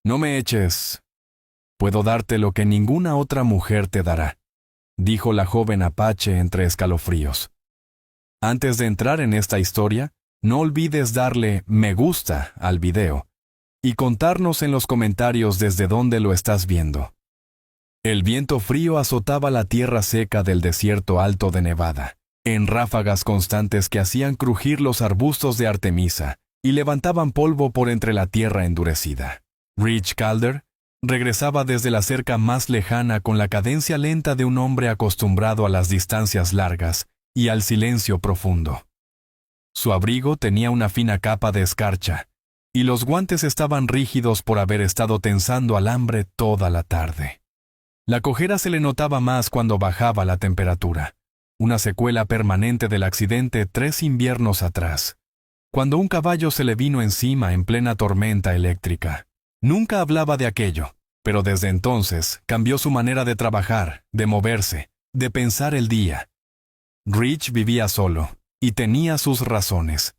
No me eches. Puedo darte lo que ninguna otra mujer te dará, dijo la joven apache entre escalofríos. Antes de entrar en esta historia, no olvides darle me gusta al video y contarnos en los comentarios desde dónde lo estás viendo. El viento frío azotaba la tierra seca del desierto alto de Nevada, en ráfagas constantes que hacían crujir los arbustos de Artemisa y levantaban polvo por entre la tierra endurecida. Rich Calder regresaba desde la cerca más lejana con la cadencia lenta de un hombre acostumbrado a las distancias largas y al silencio profundo. Su abrigo tenía una fina capa de escarcha, y los guantes estaban rígidos por haber estado tensando alambre toda la tarde. La cojera se le notaba más cuando bajaba la temperatura, una secuela permanente del accidente 3 inviernos atrás, cuando un caballo se le vino encima en plena tormenta eléctrica. Nunca hablaba de aquello, pero desde entonces cambió su manera de trabajar, de moverse, de pensar el día. Rich vivía solo, y tenía sus razones.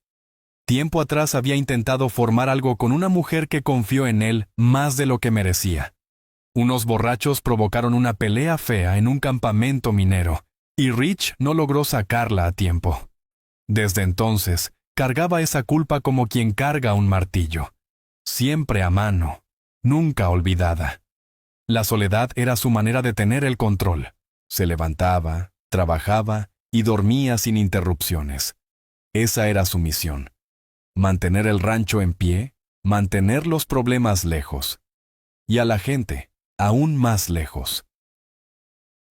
Tiempo atrás había intentado formar algo con una mujer que confió en él más de lo que merecía. Unos borrachos provocaron una pelea fea en un campamento minero, y Rich no logró sacarla a tiempo. Desde entonces, cargaba esa culpa como quien carga un martillo. Siempre a mano, nunca olvidada. La soledad era su manera de tener el control. Se levantaba, trabajaba y dormía sin interrupciones. Esa era su misión. Mantener el rancho en pie, mantener los problemas lejos. Y a la gente, aún más lejos.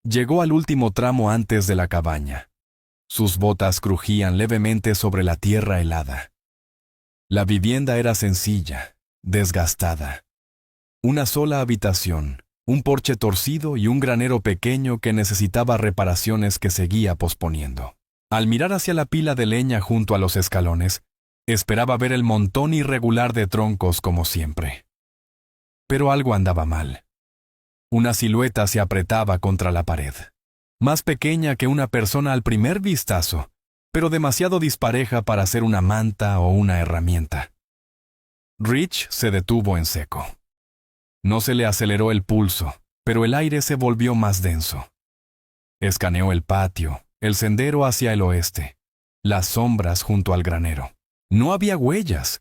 Llegó al último tramo antes de la cabaña. Sus botas crujían levemente sobre la tierra helada. La vivienda era sencilla, desgastada. Una sola habitación, un porche torcido y un granero pequeño que necesitaba reparaciones que seguía posponiendo. Al mirar hacia la pila de leña junto a los escalones, esperaba ver el montón irregular de troncos como siempre. Pero algo andaba mal. Una silueta se apretaba contra la pared, más pequeña que una persona al primer vistazo, pero demasiado dispareja para ser una manta o una herramienta. Rich se detuvo en seco. No se le aceleró el pulso, pero el aire se volvió más denso. Escaneó el patio, el sendero hacia el oeste, las sombras junto al granero. No había huellas,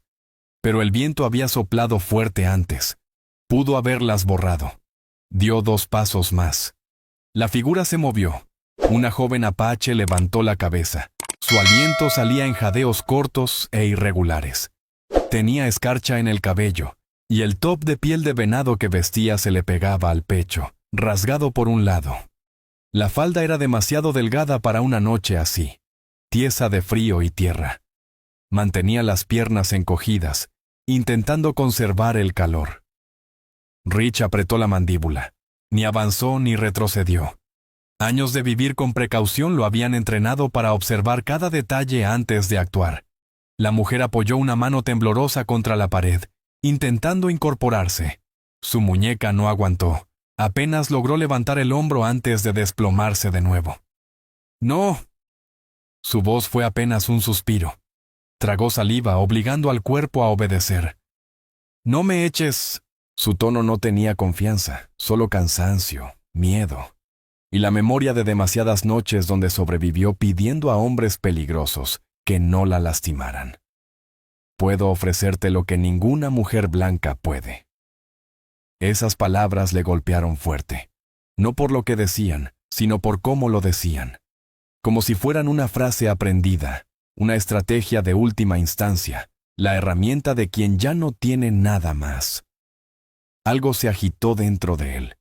pero el viento había soplado fuerte antes. Pudo haberlas borrado. Dio 2 pasos más. La figura se movió. Una joven apache levantó la cabeza. Su aliento salía en jadeos cortos e irregulares. Tenía escarcha en el cabello, y el top de piel de venado que vestía se le pegaba al pecho, rasgado por un lado. La falda era demasiado delgada para una noche así, tiesa de frío y tierra. Mantenía las piernas encogidas, intentando conservar el calor. Rich apretó la mandíbula. Ni avanzó ni retrocedió. Años de vivir con precaución lo habían entrenado para observar cada detalle antes de actuar. La mujer apoyó una mano temblorosa contra la pared, intentando incorporarse. Su muñeca no aguantó. Apenas logró levantar el hombro antes de desplomarse de nuevo. ¡No! Su voz fue apenas un suspiro. Tragó saliva, obligando al cuerpo a obedecer. «No me eches». Su tono no tenía confianza, solo cansancio, miedo, y la memoria de demasiadas noches donde sobrevivió pidiendo a hombres peligrosos que no la lastimaran. «Puedo ofrecerte lo que ninguna mujer blanca puede». Esas palabras le golpearon fuerte, no por lo que decían, sino por cómo lo decían, como si fueran una frase aprendida, una estrategia de última instancia, la herramienta de quien ya no tiene nada más. Algo se agitó dentro de él,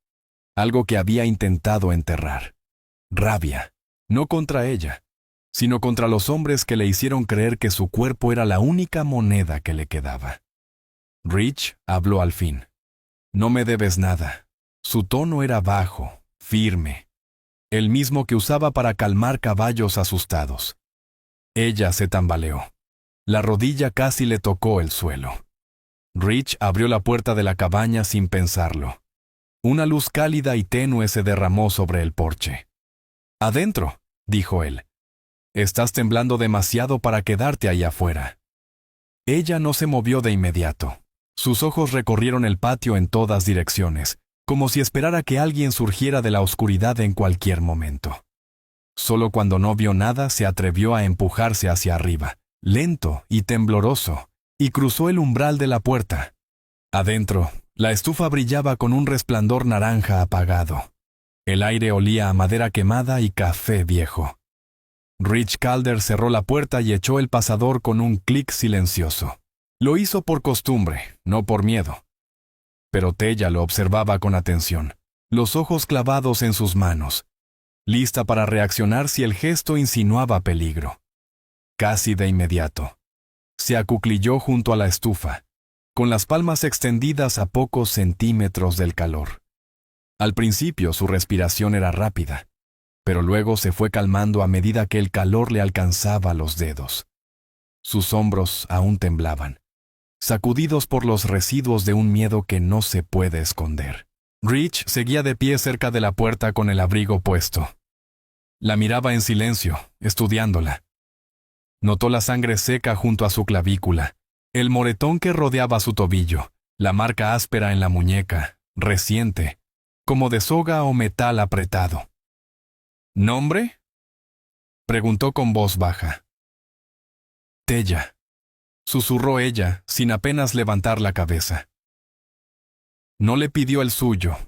algo que había intentado enterrar. Rabia, no contra ella, sino contra los hombres que le hicieron creer que su cuerpo era la única moneda que le quedaba. Rich habló al fin. «No me debes nada». Su tono era bajo, firme, el mismo que usaba para calmar caballos asustados. Ella se tambaleó. La rodilla casi le tocó el suelo. Rich abrió la puerta de la cabaña sin pensarlo. Una luz cálida y tenue se derramó sobre el porche. «Adentro», dijo él. «Estás temblando demasiado para quedarte ahí afuera». Ella no se movió de inmediato. Sus ojos recorrieron el patio en todas direcciones, como si esperara que alguien surgiera de la oscuridad en cualquier momento. Solo cuando no vio nada se atrevió a empujarse hacia arriba, lento y tembloroso, y cruzó el umbral de la puerta. Adentro, la estufa brillaba con un resplandor naranja apagado. El aire olía a madera quemada y café viejo. Rich Calder cerró la puerta y echó el pasador con un clic silencioso. Lo hizo por costumbre, no por miedo. Pero Tella lo observaba con atención, los ojos clavados en sus manos, lista para reaccionar si el gesto insinuaba peligro. Casi de inmediato, se acuclilló junto a la estufa, con las palmas extendidas a pocos centímetros del calor. Al principio su respiración era rápida, pero luego se fue calmando a medida que el calor le alcanzaba los dedos. Sus hombros aún temblaban, sacudidos por los residuos de un miedo que no se puede esconder. Rich seguía de pie cerca de la puerta con el abrigo puesto. La miraba en silencio, estudiándola. Notó la sangre seca junto a su clavícula, el moretón que rodeaba su tobillo, la marca áspera en la muñeca, reciente, como de soga o metal apretado. ¿Nombre?, preguntó con voz baja. Tella, susurró ella, sin apenas levantar la cabeza. No le pidió el suyo,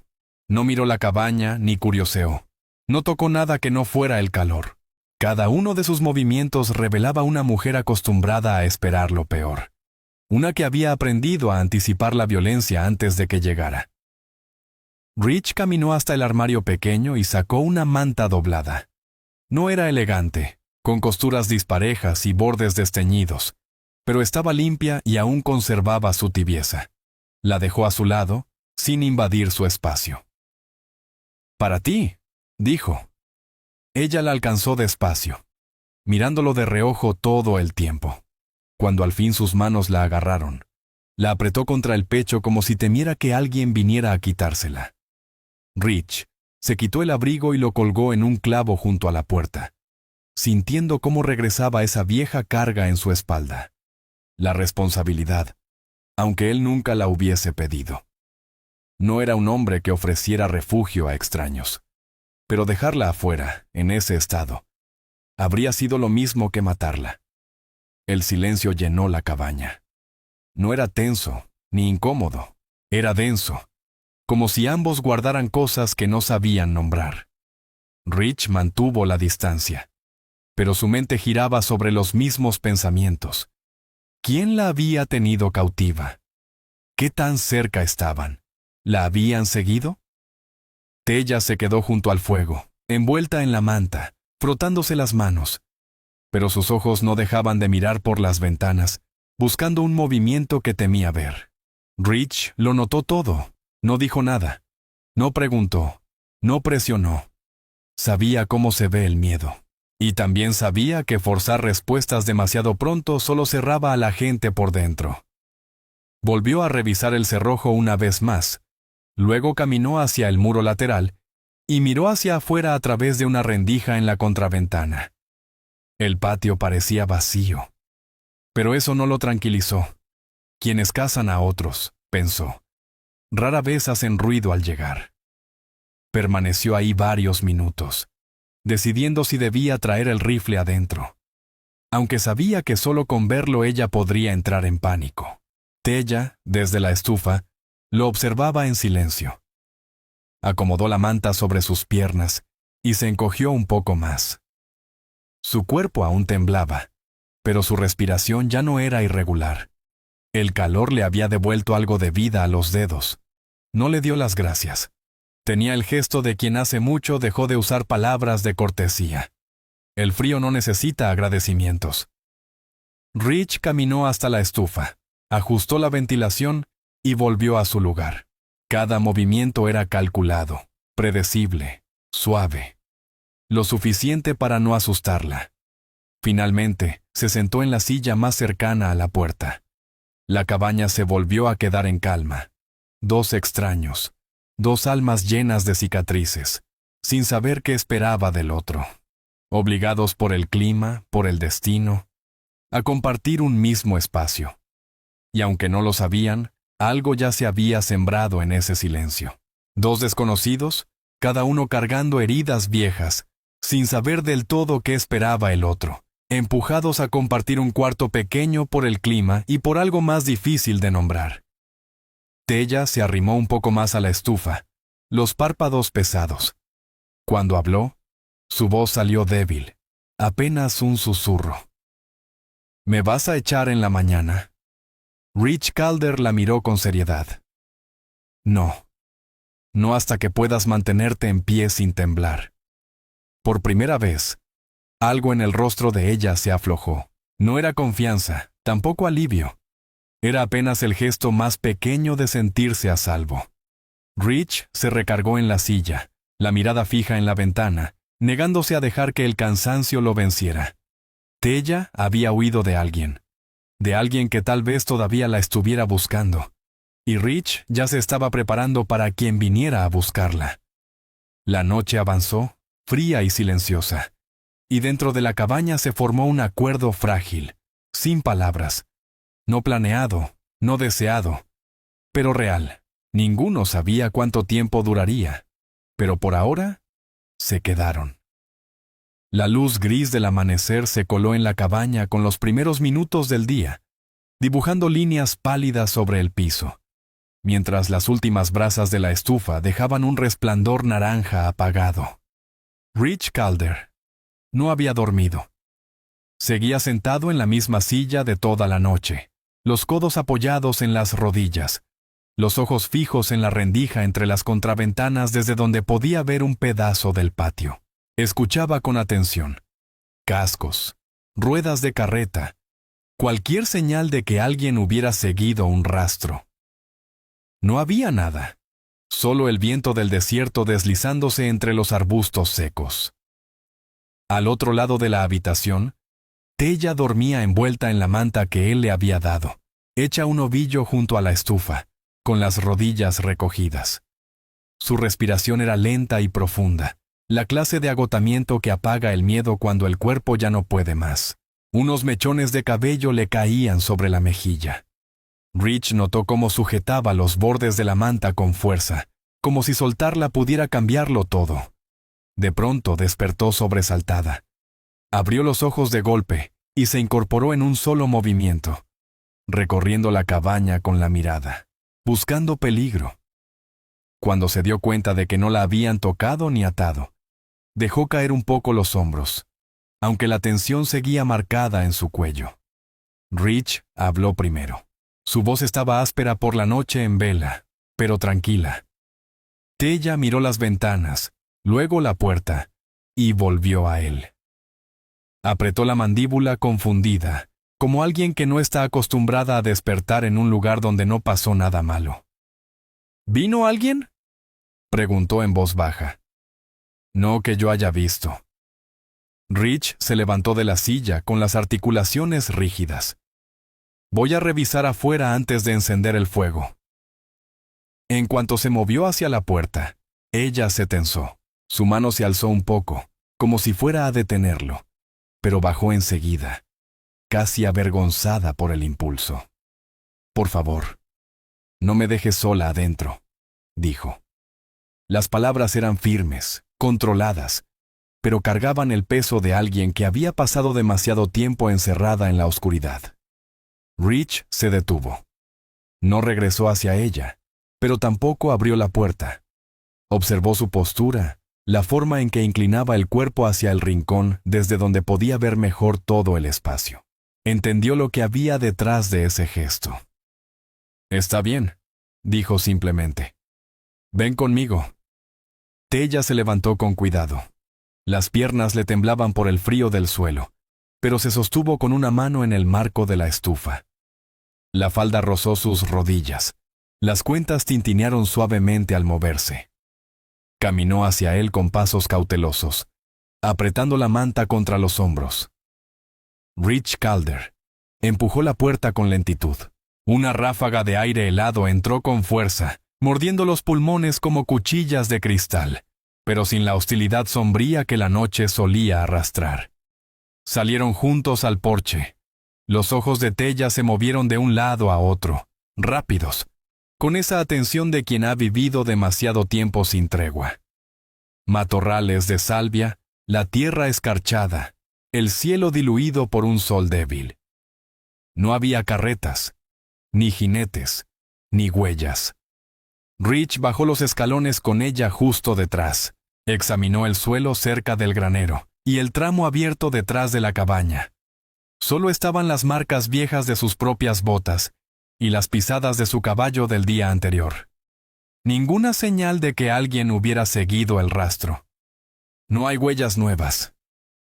no miró la cabaña ni curioseó. No tocó nada que no fuera el calor. Cada uno de sus movimientos revelaba una mujer acostumbrada a esperar lo peor. Una que había aprendido a anticipar la violencia antes de que llegara. Rich caminó hasta el armario pequeño y sacó una manta doblada. No era elegante, con costuras disparejas y bordes desteñidos, pero estaba limpia y aún conservaba su tibieza. La dejó a su lado, sin invadir su espacio. «Para ti», dijo. Ella la alcanzó despacio, mirándolo de reojo todo el tiempo. Cuando al fin sus manos la agarraron, la apretó contra el pecho como si temiera que alguien viniera a quitársela. Rich se quitó el abrigo y lo colgó en un clavo junto a la puerta, sintiendo cómo regresaba esa vieja carga en su espalda. La responsabilidad, aunque él nunca la hubiese pedido. No era un hombre que ofreciera refugio a extraños. Pero dejarla afuera, en ese estado, habría sido lo mismo que matarla. El silencio llenó la cabaña. No era tenso, ni incómodo, era denso, como si ambos guardaran cosas que no sabían nombrar. Rich mantuvo la distancia, pero su mente giraba sobre los mismos pensamientos. ¿Quién la había tenido cautiva? ¿Qué tan cerca estaban? ¿La habían seguido? Tella se quedó junto al fuego, envuelta en la manta, frotándose las manos. Pero sus ojos no dejaban de mirar por las ventanas, buscando un movimiento que temía ver. Rich lo notó todo, no dijo nada, no preguntó, no presionó. Sabía cómo se ve el miedo. Y también sabía que forzar respuestas demasiado pronto solo cerraba a la gente por dentro. Volvió a revisar el cerrojo una vez más. Luego caminó hacia el muro lateral y miró hacia afuera a través de una rendija en la contraventana. El patio parecía vacío. Pero eso no lo tranquilizó. Quienes cazan a otros, pensó, rara vez hacen ruido al llegar. Permaneció ahí varios minutos, decidiendo si debía traer el rifle adentro. Aunque sabía que solo con verlo ella podría entrar en pánico. Tella, desde la estufa, lo observaba en silencio. Acomodó la manta sobre sus piernas y se encogió un poco más. Su cuerpo aún temblaba, pero su respiración ya no era irregular. El calor le había devuelto algo de vida a los dedos. No le dio las gracias. Tenía el gesto de quien hace mucho dejó de usar palabras de cortesía. El frío no necesita agradecimientos. Rich caminó hasta la estufa, ajustó la ventilación y volvió a su lugar. Cada movimiento era calculado, predecible, suave. Lo suficiente para no asustarla. Finalmente, se sentó en la silla más cercana a la puerta. La cabaña se volvió a quedar en calma. Dos extraños, dos almas llenas de cicatrices, sin saber qué esperaba del otro. Obligados por el clima, por el destino, a compartir un mismo espacio. Y aunque no lo sabían, Algo ya se había sembrado en ese silencio. Dos desconocidos, cada uno cargando heridas viejas, sin saber del todo qué esperaba el otro, empujados a compartir un cuarto pequeño por el clima y por algo más difícil de nombrar. Tella se arrimó un poco más a la estufa, los párpados pesados. Cuando habló, su voz salió débil, apenas un susurro. ¿Me vas a echar en la mañana? Rich Calder la miró con seriedad. No. No hasta que puedas mantenerte en pie sin temblar. Por primera vez, algo en el rostro de ella se aflojó. No era confianza, tampoco alivio. Era apenas el gesto más pequeño de sentirse a salvo. Rich se recargó en la silla, la mirada fija en la ventana, negándose a dejar que el cansancio lo venciera. Tella había huido de alguien que tal vez todavía la estuviera buscando, y Rich ya se estaba preparando para quien viniera a buscarla. La noche avanzó, fría y silenciosa, y dentro de la cabaña se formó un acuerdo frágil, sin palabras, no planeado, no deseado, pero real. Ninguno sabía cuánto tiempo duraría, pero por ahora se quedaron. La luz gris del amanecer se coló en la cabaña con los primeros minutos del día, dibujando líneas pálidas sobre el piso, mientras las últimas brasas de la estufa dejaban un resplandor naranja apagado. Rich Calder no había dormido. Seguía sentado en la misma silla de toda la noche, los codos apoyados en las rodillas, los ojos fijos en la rendija entre las contraventanas desde donde podía ver un pedazo del patio. Escuchaba con atención. Cascos, ruedas de carreta, cualquier señal de que alguien hubiera seguido un rastro. No había nada, solo el viento del desierto deslizándose entre los arbustos secos. Al otro lado de la habitación, Tella dormía envuelta en la manta que él le había dado, hecha un ovillo junto a la estufa, con las rodillas recogidas. Su respiración era lenta y profunda, la clase de agotamiento que apaga el miedo cuando el cuerpo ya no puede más. Unos mechones de cabello le caían sobre la mejilla. Rich notó cómo sujetaba los bordes de la manta con fuerza, como si soltarla pudiera cambiarlo todo. De pronto despertó sobresaltada. Abrió los ojos de golpe y se incorporó en un solo movimiento, recorriendo la cabaña con la mirada, buscando peligro. Cuando se dio cuenta de que no la habían tocado ni atado, dejó caer un poco los hombros, aunque la tensión seguía marcada en su cuello. Rich habló primero. Su voz estaba áspera por la noche en vela, pero tranquila. Tella miró las ventanas, luego la puerta, y volvió a él. Apretó la mandíbula confundida, como alguien que no está acostumbrada a despertar en un lugar donde no pasó nada malo. ¿Vino alguien?, preguntó en voz baja. No que yo haya visto. Rich se levantó de la silla con las articulaciones rígidas. Voy a revisar afuera antes de encender el fuego. En cuanto se movió hacia la puerta, ella se tensó. Su mano se alzó un poco, como si fuera a detenerlo, pero bajó enseguida, casi avergonzada por el impulso. Por favor, no me dejes sola adentro, dijo. Las palabras eran firmes, controladas, pero cargaban el peso de alguien que había pasado demasiado tiempo encerrada en la oscuridad. Rich se detuvo. No regresó hacia ella, pero tampoco abrió la puerta. Observó su postura, la forma en que inclinaba el cuerpo hacia el rincón desde donde podía ver mejor todo el espacio. Entendió lo que había detrás de ese gesto. Está bien, dijo simplemente. Ven conmigo. Tella se levantó con cuidado. Las piernas le temblaban por el frío del suelo, pero se sostuvo con una mano en el marco de la estufa. La falda rozó sus rodillas. Las cuentas tintinearon suavemente al moverse. Caminó hacia él con pasos cautelosos, apretando la manta contra los hombros. Rich Calder empujó la puerta con lentitud. Una ráfaga de aire helado entró con fuerza, mordiendo los pulmones como cuchillas de cristal, pero sin la hostilidad sombría que la noche solía arrastrar. Salieron juntos al porche. Los ojos de Tella se movieron de un lado a otro, rápidos, con esa atención de quien ha vivido demasiado tiempo sin tregua. Matorrales de salvia, la tierra escarchada, el cielo diluido por un sol débil. No había carretas, ni jinetes, ni huellas. Rich bajó los escalones con ella justo detrás. Examinó el suelo cerca del granero y el tramo abierto detrás de la cabaña. Solo estaban las marcas viejas de sus propias botas y las pisadas de su caballo del día anterior. Ninguna señal de que alguien hubiera seguido el rastro. No hay huellas nuevas,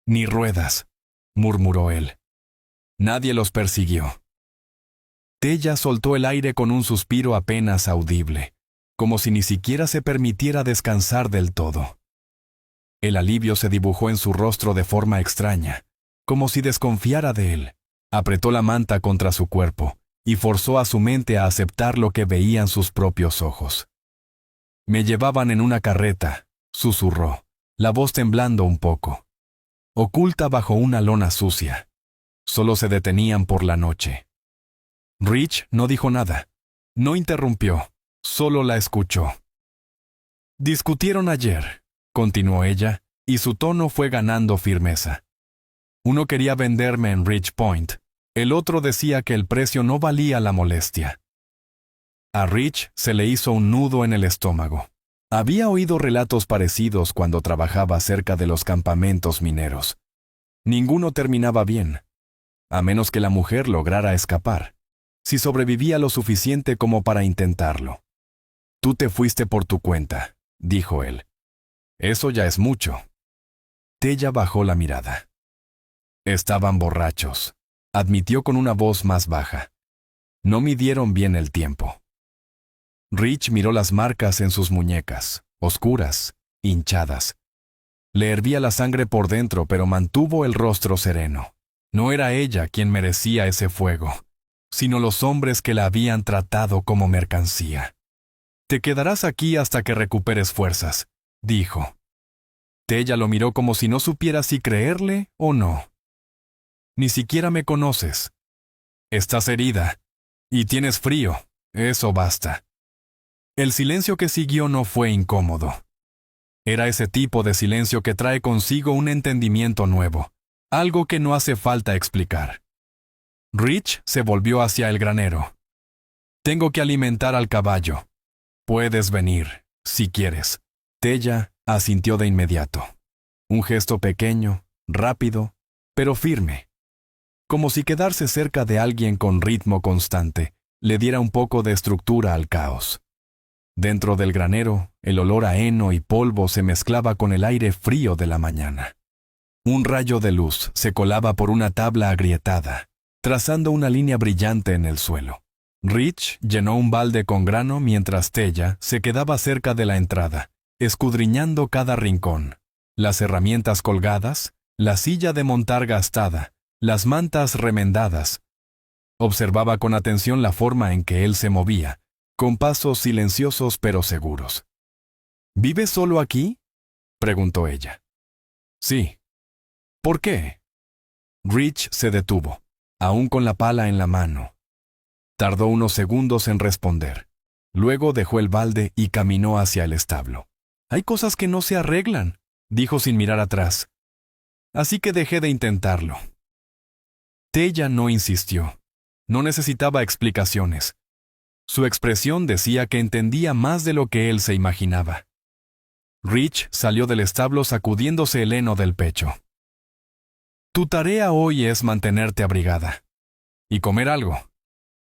ni ruedas, murmuró él. Nadie los persiguió. Tella soltó el aire con un suspiro apenas audible, como si ni siquiera se permitiera descansar del todo. El alivio se dibujó en su rostro de forma extraña, como si desconfiara de él. Apretó la manta contra su cuerpo y forzó a su mente a aceptar lo que veían sus propios ojos. Me llevaban en una carreta, susurró, la voz temblando un poco. Oculta bajo una lona sucia. Solo se detenían por la noche. Rich no dijo nada. No interrumpió, solo la escuchó. Discutieron ayer, continuó ella, y su tono fue ganando firmeza. Uno quería venderme en Rich Point, el otro decía que el precio no valía la molestia. A Rich se le hizo un nudo en el estómago. Había oído relatos parecidos cuando trabajaba cerca de los campamentos mineros. Ninguno terminaba bien, a menos que la mujer lograra escapar, si sobrevivía lo suficiente como para intentarlo. Tú te fuiste por tu cuenta, dijo él. Eso ya es mucho. Tella bajó la mirada. Estaban borrachos, admitió con una voz más baja. No midieron bien el tiempo. Rich miró las marcas en sus muñecas, oscuras, hinchadas. Le hervía la sangre por dentro, pero mantuvo el rostro sereno. No era ella quien merecía ese fuego, sino los hombres que la habían tratado como mercancía. Te quedarás aquí hasta que recuperes fuerzas, dijo. Tella lo miró como si no supiera si creerle o no. Ni siquiera me conoces. Estás herida, y tienes frío, eso basta. El silencio que siguió no fue incómodo. Era ese tipo de silencio que trae consigo un entendimiento nuevo, algo que no hace falta explicar. Rich se volvió hacia el granero. Tengo que alimentar al caballo. Puedes venir, si quieres. Tella asintió de inmediato. Un gesto pequeño, rápido, pero firme. Como si quedarse cerca de alguien con ritmo constante le diera un poco de estructura al caos. Dentro del granero, el olor a heno y polvo se mezclaba con el aire frío de la mañana. Un rayo de luz se colaba por una tabla agrietada, trazando una línea brillante en el suelo. Rich llenó un balde con grano mientras Tella se quedaba cerca de la entrada, escudriñando cada rincón. Las herramientas colgadas, la silla de montar gastada, las mantas remendadas. Observaba con atención la forma en que él se movía, con pasos silenciosos pero seguros. ¿Vives solo aquí?, preguntó ella. Sí. ¿Por qué? Rich se detuvo, aún con la pala en la mano. Tardó unos segundos en responder. Luego dejó el balde y caminó hacia el establo. Hay cosas que no se arreglan, dijo sin mirar atrás. Así que dejé de intentarlo. Tella no insistió. No necesitaba explicaciones. Su expresión decía que entendía más de lo que él se imaginaba. Rich salió del establo sacudiéndose el heno del pecho. Tu tarea hoy es mantenerte abrigada. Y comer algo.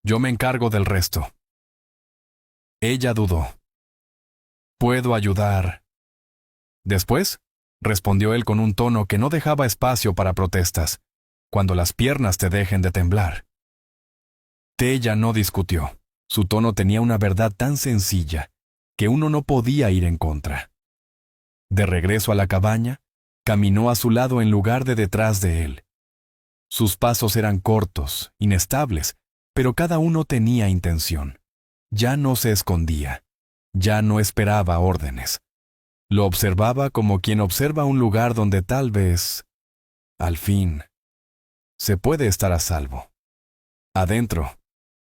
Yo me encargo del resto. Ella dudó. Puedo ayudar. Después, respondió él con un tono que no dejaba espacio para protestas, cuando las piernas te dejen de temblar. Tella no discutió. Su tono tenía una verdad tan sencilla que uno no podía ir en contra. De regreso a la cabaña, caminó a su lado en lugar de detrás de él. Sus pasos eran cortos, inestables, pero cada uno tenía intención. Ya no se escondía. Ya no esperaba órdenes. Lo observaba como quien observa un lugar donde tal vez, al fin, se puede estar a salvo. Adentro,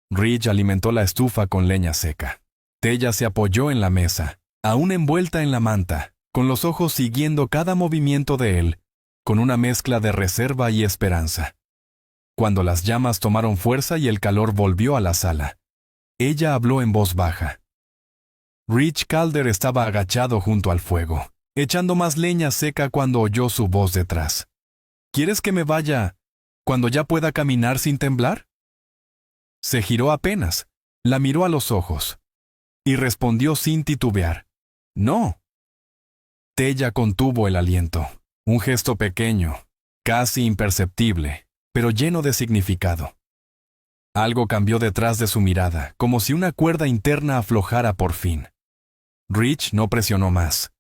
Rich alimentó la estufa con leña seca. Tella se apoyó en la mesa, aún envuelta en la manta, con los ojos siguiendo cada movimiento de él, con una mezcla de reserva y esperanza. Cuando las llamas tomaron fuerza y el calor volvió a la sala, ella habló en voz baja. Rich Calder estaba agachado junto al fuego, echando más leña seca cuando oyó su voz detrás. ¿Quieres que me vaya cuando ya pueda caminar sin temblar? Se giró apenas, la miró a los ojos, y respondió sin titubear. No. Tella contuvo el aliento, un gesto pequeño, casi imperceptible, pero lleno de significado. Algo cambió detrás de su mirada, como si una cuerda interna aflojara por fin. Rich no presionó más.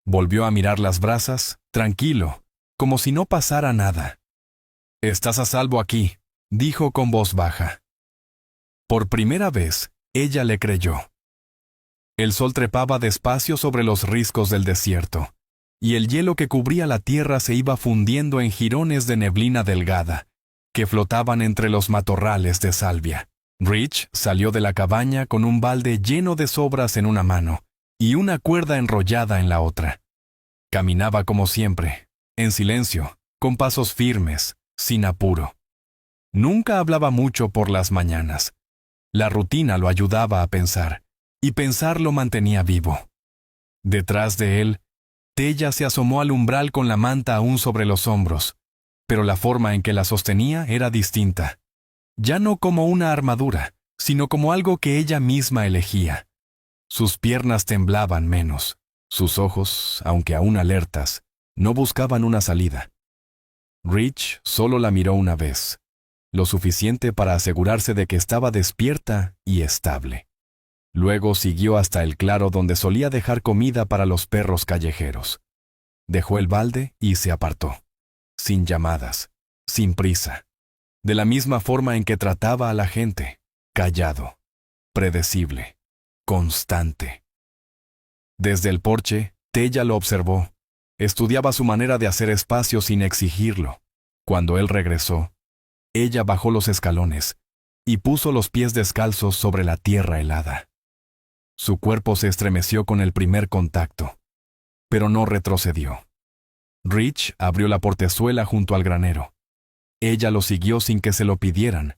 Volvió a mirar las brasas, tranquilo, como si no pasara nada. «Estás a salvo aquí», dijo con voz baja. Por primera vez, ella le creyó. El sol trepaba despacio sobre los riscos del desierto, y el hielo que cubría la tierra se iba fundiendo en jirones de neblina delgada, que flotaban entre los matorrales de salvia. Rich salió de la cabaña con un balde lleno de sobras en una mano y una cuerda enrollada en la otra. Caminaba como siempre, en silencio, con pasos firmes, sin apuro. Nunca hablaba mucho por las mañanas. La rutina lo ayudaba a pensar, y pensar lo mantenía vivo. Detrás de él, Tella se asomó al umbral con la manta aún sobre los hombros, pero la forma en que la sostenía era distinta. Ya no como una armadura, sino como algo que ella misma elegía. Sus piernas temblaban menos. Sus ojos, aunque aún alertas, no buscaban una salida. Rich solo la miró una vez, lo suficiente para asegurarse de que estaba despierta y estable. Luego siguió hasta el claro donde solía dejar comida para los perros callejeros. Dejó el balde y se apartó, sin llamadas, sin prisa, de la misma forma en que trataba a la gente, callado, predecible, constante. Desde el porche, Tella lo observó. Estudiaba su manera de hacer espacio sin exigirlo. Cuando él regresó, ella bajó los escalones y puso los pies descalzos sobre la tierra helada. Su cuerpo se estremeció con el primer contacto, pero no retrocedió. Rich abrió la portezuela junto al granero. Ella lo siguió sin que se lo pidieran,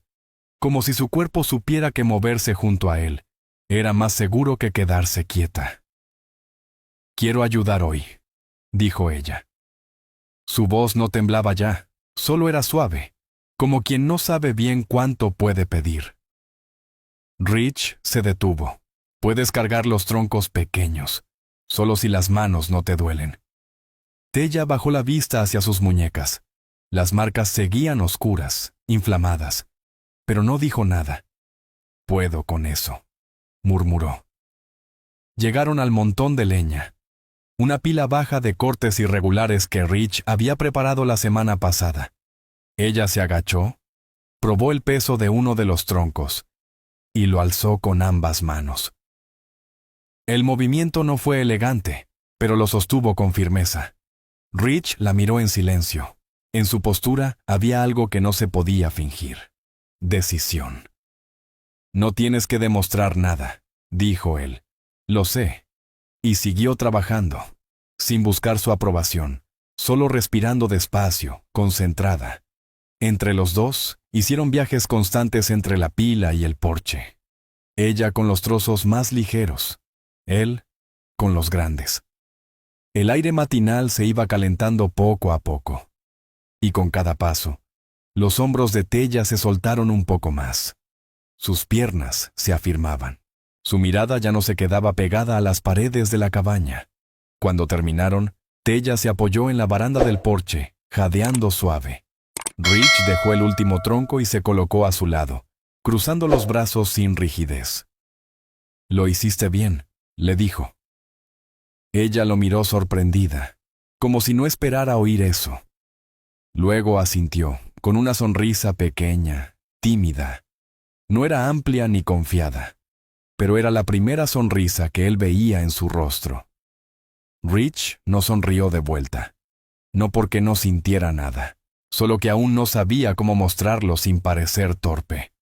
como si su cuerpo supiera que moverse junto a él era más seguro que quedarse quieta. «Quiero ayudar hoy», dijo ella. Su voz no temblaba ya, solo era suave, como quien no sabe bien cuánto puede pedir. Rich se detuvo. «Puedes cargar los troncos pequeños, solo si las manos no te duelen». Tella bajó la vista hacia sus muñecas. Las marcas seguían oscuras, inflamadas, pero no dijo nada. «Puedo con eso», murmuró. Llegaron al montón de leña, una pila baja de cortes irregulares que Rich había preparado la semana pasada. Ella se agachó, probó el peso de uno de los troncos y lo alzó con ambas manos. El movimiento no fue elegante, pero lo sostuvo con firmeza. Rich la miró en silencio. En su postura había algo que no se podía fingir: decisión. «No tienes que demostrar nada», dijo él. «Lo sé». Y siguió trabajando, sin buscar su aprobación, solo respirando despacio, concentrada. Entre los dos, hicieron viajes constantes entre la pila y el porche. Ella con los trozos más ligeros, él con los grandes. El aire matinal se iba calentando poco a poco. Y con cada paso, los hombros de Tella se soltaron un poco más. Sus piernas se afirmaban. Su mirada ya no se quedaba pegada a las paredes de la cabaña. Cuando terminaron, Tella se apoyó en la baranda del porche, jadeando suave. Rich dejó el último tronco y se colocó a su lado, cruzando los brazos sin rigidez. «Lo hiciste bien», le dijo. Ella lo miró sorprendida, como si no esperara oír eso. Luego asintió, con una sonrisa pequeña, tímida. No era amplia ni confiada, pero era la primera sonrisa que él veía en su rostro. Rich no sonrió de vuelta, no porque no sintiera nada, solo que aún no sabía cómo mostrarlo sin parecer torpe.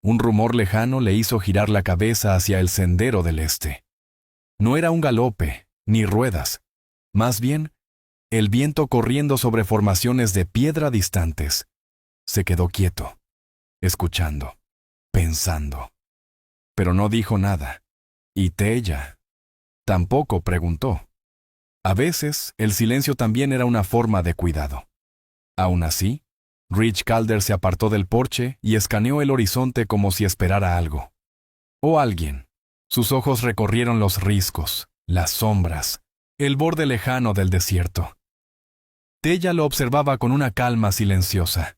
Un rumor lejano le hizo girar la cabeza hacia el sendero del este. No era un galope, ni ruedas. Más bien, el viento corriendo sobre formaciones de piedra distantes. Se quedó quieto, escuchando, pensando. Pero no dijo nada. Y Tella tampoco preguntó. A veces, el silencio también era una forma de cuidado. Aún así, Rich Calder se apartó del porche y escaneó el horizonte como si esperara algo. O alguien. Sus ojos recorrieron los riscos, las sombras, el borde lejano del desierto. Tella lo observaba con una calma silenciosa.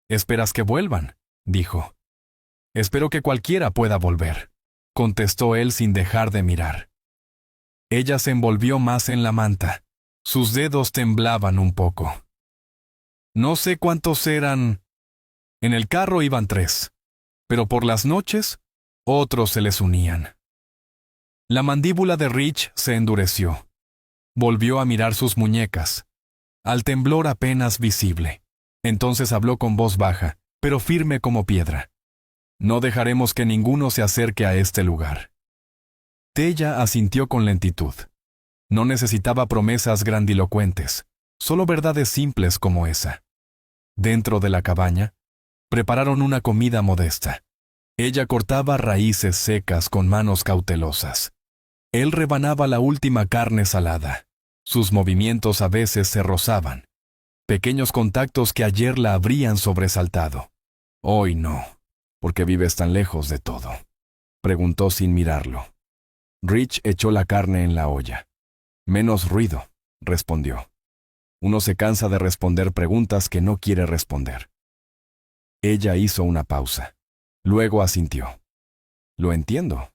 «¿Esperas que vuelvan?», dijo. «Espero que cualquiera pueda volver», contestó él sin dejar de mirar. Ella se envolvió más en la manta. Sus dedos temblaban un poco. No sé cuántos eran. En el carro iban 3, pero por las noches, otros se les unían. La mandíbula de Rich se endureció. Volvió a mirar sus muñecas, al temblor apenas visible. Entonces habló con voz baja, pero firme como piedra. «No dejaremos que ninguno se acerque a este lugar». Tella asintió con lentitud. No necesitaba promesas grandilocuentes, solo verdades simples como esa. Dentro de la cabaña, prepararon una comida modesta. Ella cortaba raíces secas con manos cautelosas. Él rebanaba la última carne salada. Sus movimientos a veces se rozaban. Pequeños contactos que ayer la habrían sobresaltado. «Hoy no. ¿Por qué vives tan lejos de todo?», preguntó sin mirarlo. Rich echó la carne en la olla. «Menos ruido», respondió. Uno se cansa de responder preguntas que no quiere responder. Ella hizo una pausa. Luego asintió. «Lo entiendo».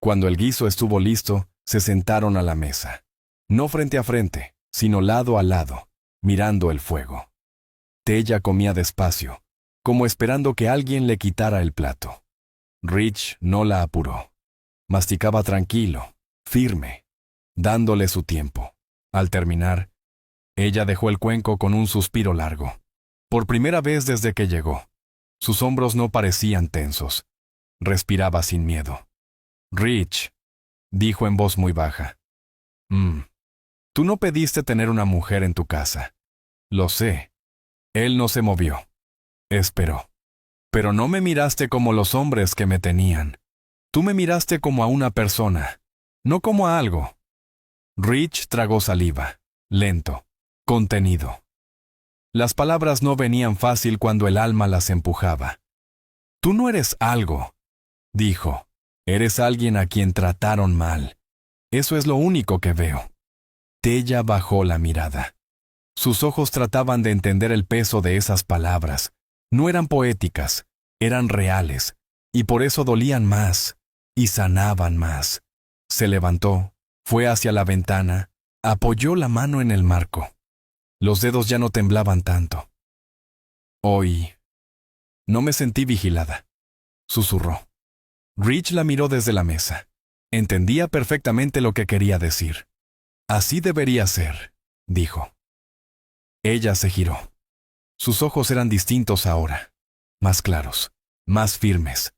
Cuando el guiso estuvo listo, se sentaron a la mesa. No frente a frente, sino lado a lado, mirando el fuego. Tella comía despacio, como esperando que alguien le quitara el plato. Rich no la apuró. Masticaba tranquilo, firme, dándole su tiempo. Al terminar, ella dejó el cuenco con un suspiro largo. Por primera vez desde que llegó, sus hombros no parecían tensos. Respiraba sin miedo. «Rich», dijo en voz muy baja. Tú no pediste tener una mujer en tu casa. Lo sé». Él no se movió. Esperó. «Pero no me miraste como los hombres que me tenían. Tú me miraste como a una persona, no como a algo». Rich tragó saliva, lento, contenido. Las palabras no venían fácil cuando el alma las empujaba. «Tú no eres algo», dijo. «Eres alguien a quien trataron mal. Eso es lo único que veo». Tella bajó la mirada. Sus ojos trataban de entender el peso de esas palabras. No eran poéticas, eran reales, y por eso dolían más, y sanaban más. Se levantó, fue hacia la ventana, apoyó la mano en el marco. Los dedos ya no temblaban tanto. «Hoy no me sentí vigilada», susurró. Rich la miró desde la mesa. Entendía perfectamente lo que quería decir. «Así debería ser», dijo. Ella se giró. Sus ojos eran distintos ahora, más claros, más firmes.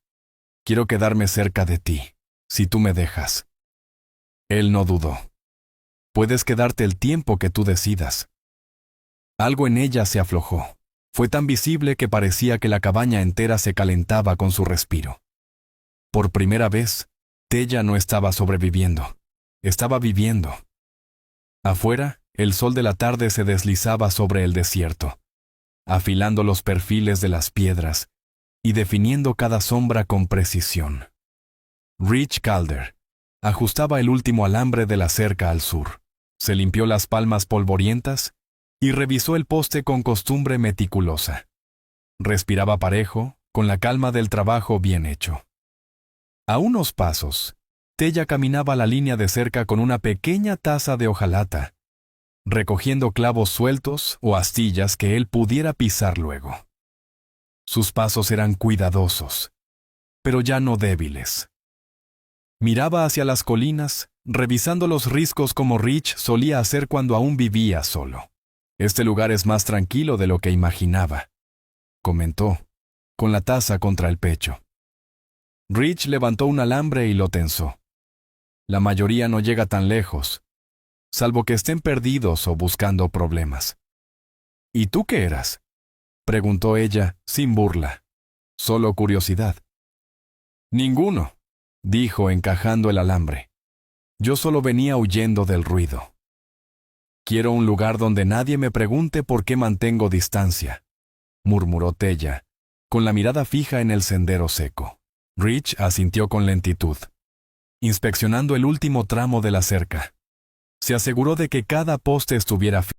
«Quiero quedarme cerca de ti, si tú me dejas». Él no dudó. «Puedes quedarte el tiempo que tú decidas». Algo en ella se aflojó. Fue tan visible que parecía que la cabaña entera se calentaba con su respiro. Por primera vez, Tella no estaba sobreviviendo. Estaba viviendo. Afuera, el sol de la tarde se deslizaba sobre el desierto, afilando los perfiles de las piedras y definiendo cada sombra con precisión. Rich Calder ajustaba el último alambre de la cerca al sur. Se limpió las palmas polvorientas y revisó el poste con costumbre meticulosa. Respiraba parejo, con la calma del trabajo bien hecho. A unos pasos, Tella caminaba la línea de cerca con una pequeña taza de hojalata, recogiendo clavos sueltos o astillas que él pudiera pisar luego. Sus pasos eran cuidadosos, pero ya no débiles. Miraba hacia las colinas, revisando los riscos como Rich solía hacer cuando aún vivía solo. «Este lugar es más tranquilo de lo que imaginaba», comentó. con la taza contra el pecho. Rich levantó un alambre y lo tensó. La mayoría no llega tan lejos, salvo que estén perdidos o buscando problemas. ¿Y tú qué eras?, preguntó ella, sin burla, solo curiosidad. Ninguno, dijo encajando el alambre. Yo solo venía huyendo del ruido. Quiero un lugar donde nadie me pregunte por qué mantengo distancia, murmuró Tella, con la mirada fija en el sendero seco. Rich asintió con lentitud, inspeccionando el último tramo de la cerca. Se aseguró de que cada poste estuviera